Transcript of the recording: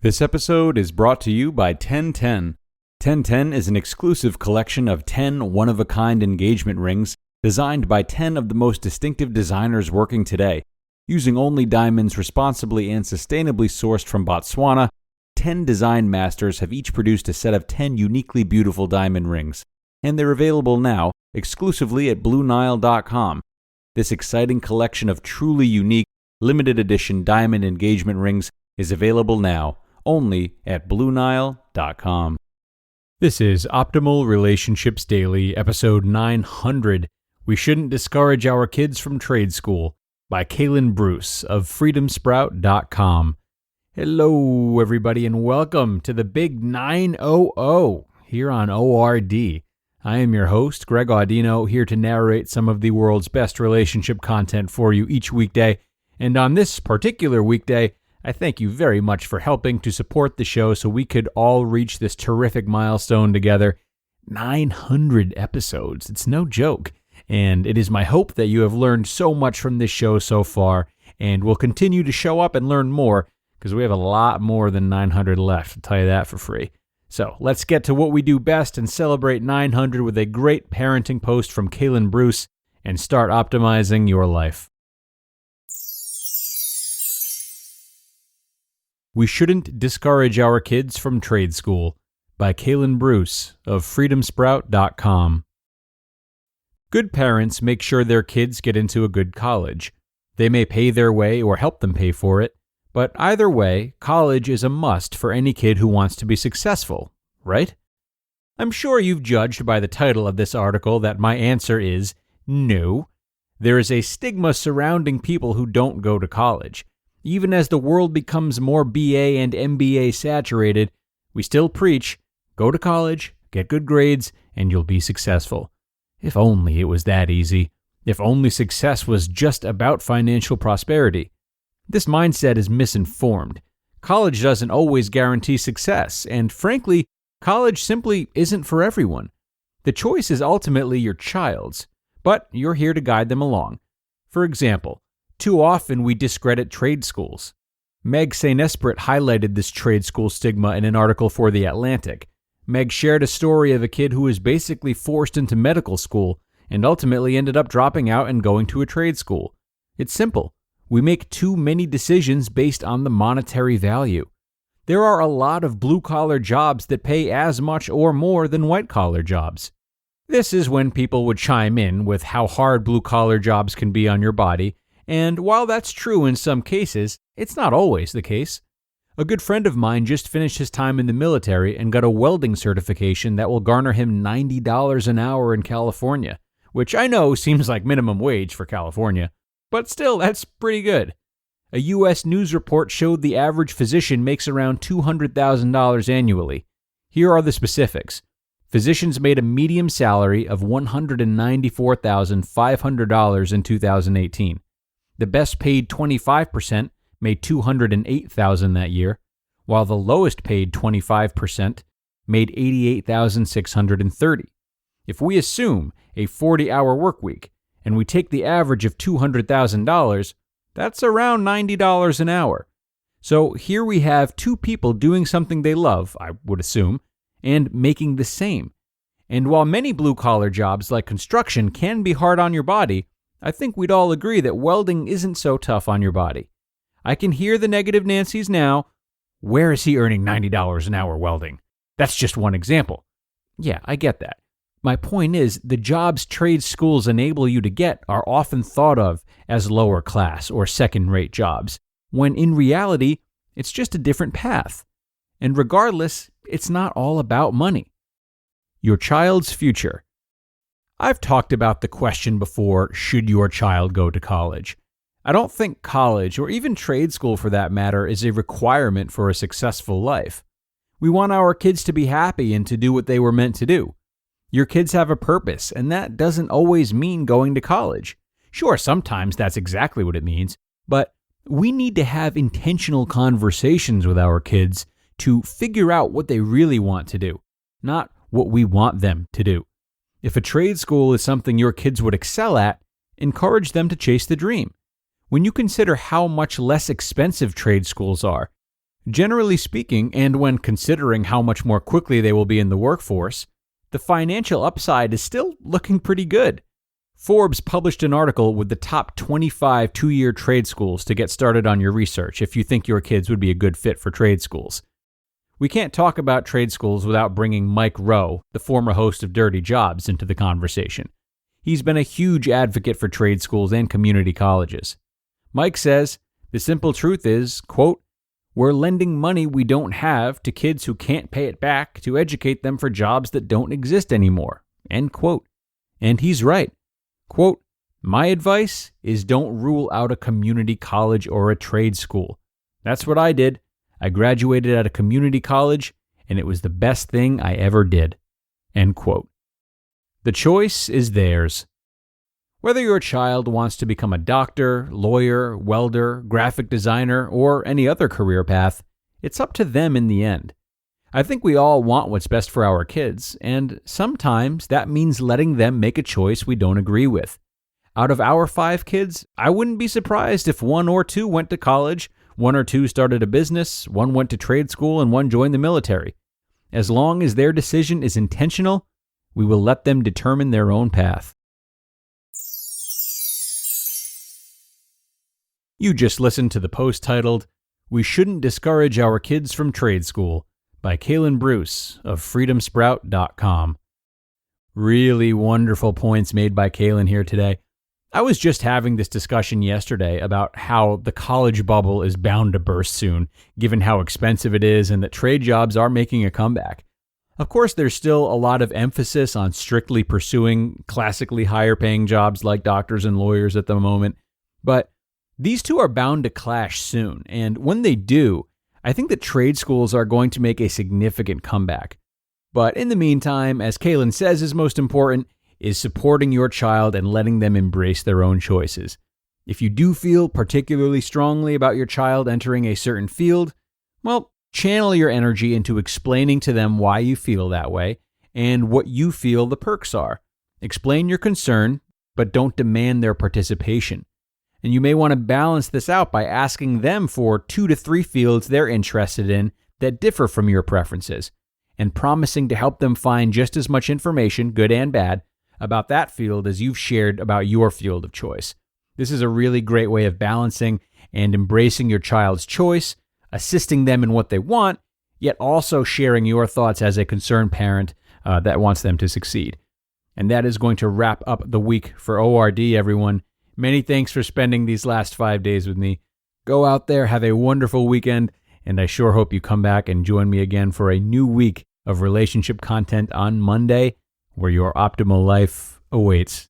This episode is brought to you by 1010. 1010 is an exclusive collection of 10 one-of-a-kind engagement rings designed by 10 of the most distinctive designers working today. Using only diamonds responsibly and sustainably sourced from Botswana, 10 design masters have each produced a set of 10 uniquely beautiful diamond rings, and they're available now exclusively at BlueNile.com. This exciting collection of truly unique, limited edition diamond engagement rings is available now only at BlueNile.com. This is Optimal Relationships Daily, episode 900. We Shouldn't Discourage Our Kids from Trade School by Kalen Bruce of freedomsprout.com. Hello, everybody, and welcome to the big 900 here on ORD. I am your host, Greg Audino, here to narrate some of the world's best relationship content for you each weekday. And on this particular weekday, I thank you very much for helping to support the show so we could all reach this terrific milestone together. 900 episodes. It's no joke. And it is my hope that you have learned so much from this show so far and will continue to show up and learn more because we have a lot more than 900 left. I'll tell you that for free. So let's get to what we do best and celebrate 900 with a great parenting post from Kalen Bruce and start optimizing your life. We Shouldn't Discourage Our Kids from Trade School by Kalen Bruce of freedomsprout.com. Good parents make sure their kids get into a good college. They may pay their way or help them pay for it, but either way, college is a must for any kid who wants to be successful, right? I'm sure you've judged by the title of this article that my answer is no. There is a stigma surrounding people who don't go to college. Even as the world becomes more BA and MBA saturated, we still preach, go to college, get good grades, and you'll be successful. If only it was that easy. If only success was just about financial prosperity. This mindset is misinformed. College doesn't always guarantee success, and frankly, college simply isn't for everyone. The choice is ultimately your child's, but you're here to guide them along. For example, too often we discredit trade schools. Meg St. Esprit highlighted this trade school stigma in an article for The Atlantic. Meg shared a story of a kid who was basically forced into medical school and ultimately ended up dropping out and going to a trade school. It's simple. We make too many decisions based on the monetary value. There are a lot of blue-collar jobs that pay as much or more than white-collar jobs. This is when people would chime in with how hard blue-collar jobs can be on your body. And while that's true in some cases, it's not always the case. A good friend of mine just finished his time in the military and got a welding certification that will garner him $90 an hour in California, which I know seems like minimum wage for California, but still, that's pretty good. A U.S. news report showed the average physician makes around $200,000 annually. Here are the specifics. Physicians made a median salary of $194,500 in 2018. The best paid 25% made $208,000 that year, while the lowest paid 25% made $88,630. If we assume a 40-hour work week and we take the average of $200,000, that's around $90 an hour. So here we have two people doing something they love, I would assume, and making the same. And while many blue-collar jobs like construction can be hard on your body, I think we'd all agree that welding isn't so tough on your body. I can hear the negative Nancys now. Where is he earning $90 an hour welding? That's just one example. Yeah, I get that. My point is, the jobs trade schools enable you to get are often thought of as lower class or second-rate jobs, when in reality, it's just a different path. And regardless, it's not all about money. Your child's future. I've talked about the question before, should your child go to college? I don't think college, or even trade school for that matter, is a requirement for a successful life. We want our kids to be happy and to do what they were meant to do. Your kids have a purpose, and that doesn't always mean going to college. Sure, sometimes that's exactly what it means, but we need to have intentional conversations with our kids to figure out what they really want to do, not what we want them to do. If a trade school is something your kids would excel at, encourage them to chase the dream. When you consider how much less expensive trade schools are, Generally speaking, and when considering how much more quickly they will be in the workforce, the financial upside is still looking pretty good. Forbes published an article with the top 25 two-year trade schools to get started on your research if you think your kids would be a good fit for trade schools. We can't talk about trade schools without bringing Mike Rowe, the former host of Dirty Jobs, into the conversation. He's been a huge advocate for trade schools and community colleges. Mike says, the simple truth is, quote, we're lending money we don't have to kids who can't pay it back to educate them for jobs that don't exist anymore, end quote. And he's right. Quote, my advice is don't rule out a community college or a trade school. That's what I did. I graduated at a community college, and it was the best thing I ever did, end quote. The choice is theirs. Whether your child wants to become a doctor, lawyer, welder, graphic designer, or any other career path, it's up to them in the end. I think we all want what's best for our kids, and sometimes that means letting them make a choice we don't agree with. Out of our 5 kids, I wouldn't be surprised if 1 or 2 went to college, 1 or 2 started a business, 1 went to trade school, and 1 joined the military. As long as their decision is intentional, we will let them determine their own path. You just listened to the post titled, We Shouldn't Discourage Our Kids from Trade School by Kalen Bruce of freedomsprout.com. Really wonderful points made by Kalen here today. I was just having this discussion yesterday about how the college bubble is bound to burst soon, given how expensive it is and that trade jobs are making a comeback. Of course, there's still a lot of emphasis on strictly pursuing classically higher paying jobs like doctors and lawyers at the moment, but these two are bound to clash soon, and when they do, I think that trade schools are going to make a significant comeback. But in the meantime, as Kalen says is most important, is supporting your child and letting them embrace their own choices. If you do feel particularly strongly about your child entering a certain field, well, channel your energy into explaining to them why you feel that way and what you feel the perks are. Explain your concern, but don't demand their participation. And you may want to balance this out by asking them for 2 to 3 fields they're interested in that differ from your preferences, and promising to help them find just as much information, good and bad, about that field as you've shared about your field of choice. This is a really great way of balancing and embracing your child's choice, assisting them in what they want, yet also sharing your thoughts as a concerned parent that wants them to succeed. And that is going to wrap up the week for ORD, everyone. Many thanks for spending these last 5 days with me. Go out there, have a wonderful weekend, and I sure hope you come back and join me again for a new week of relationship content on Monday, where your optimal life awaits.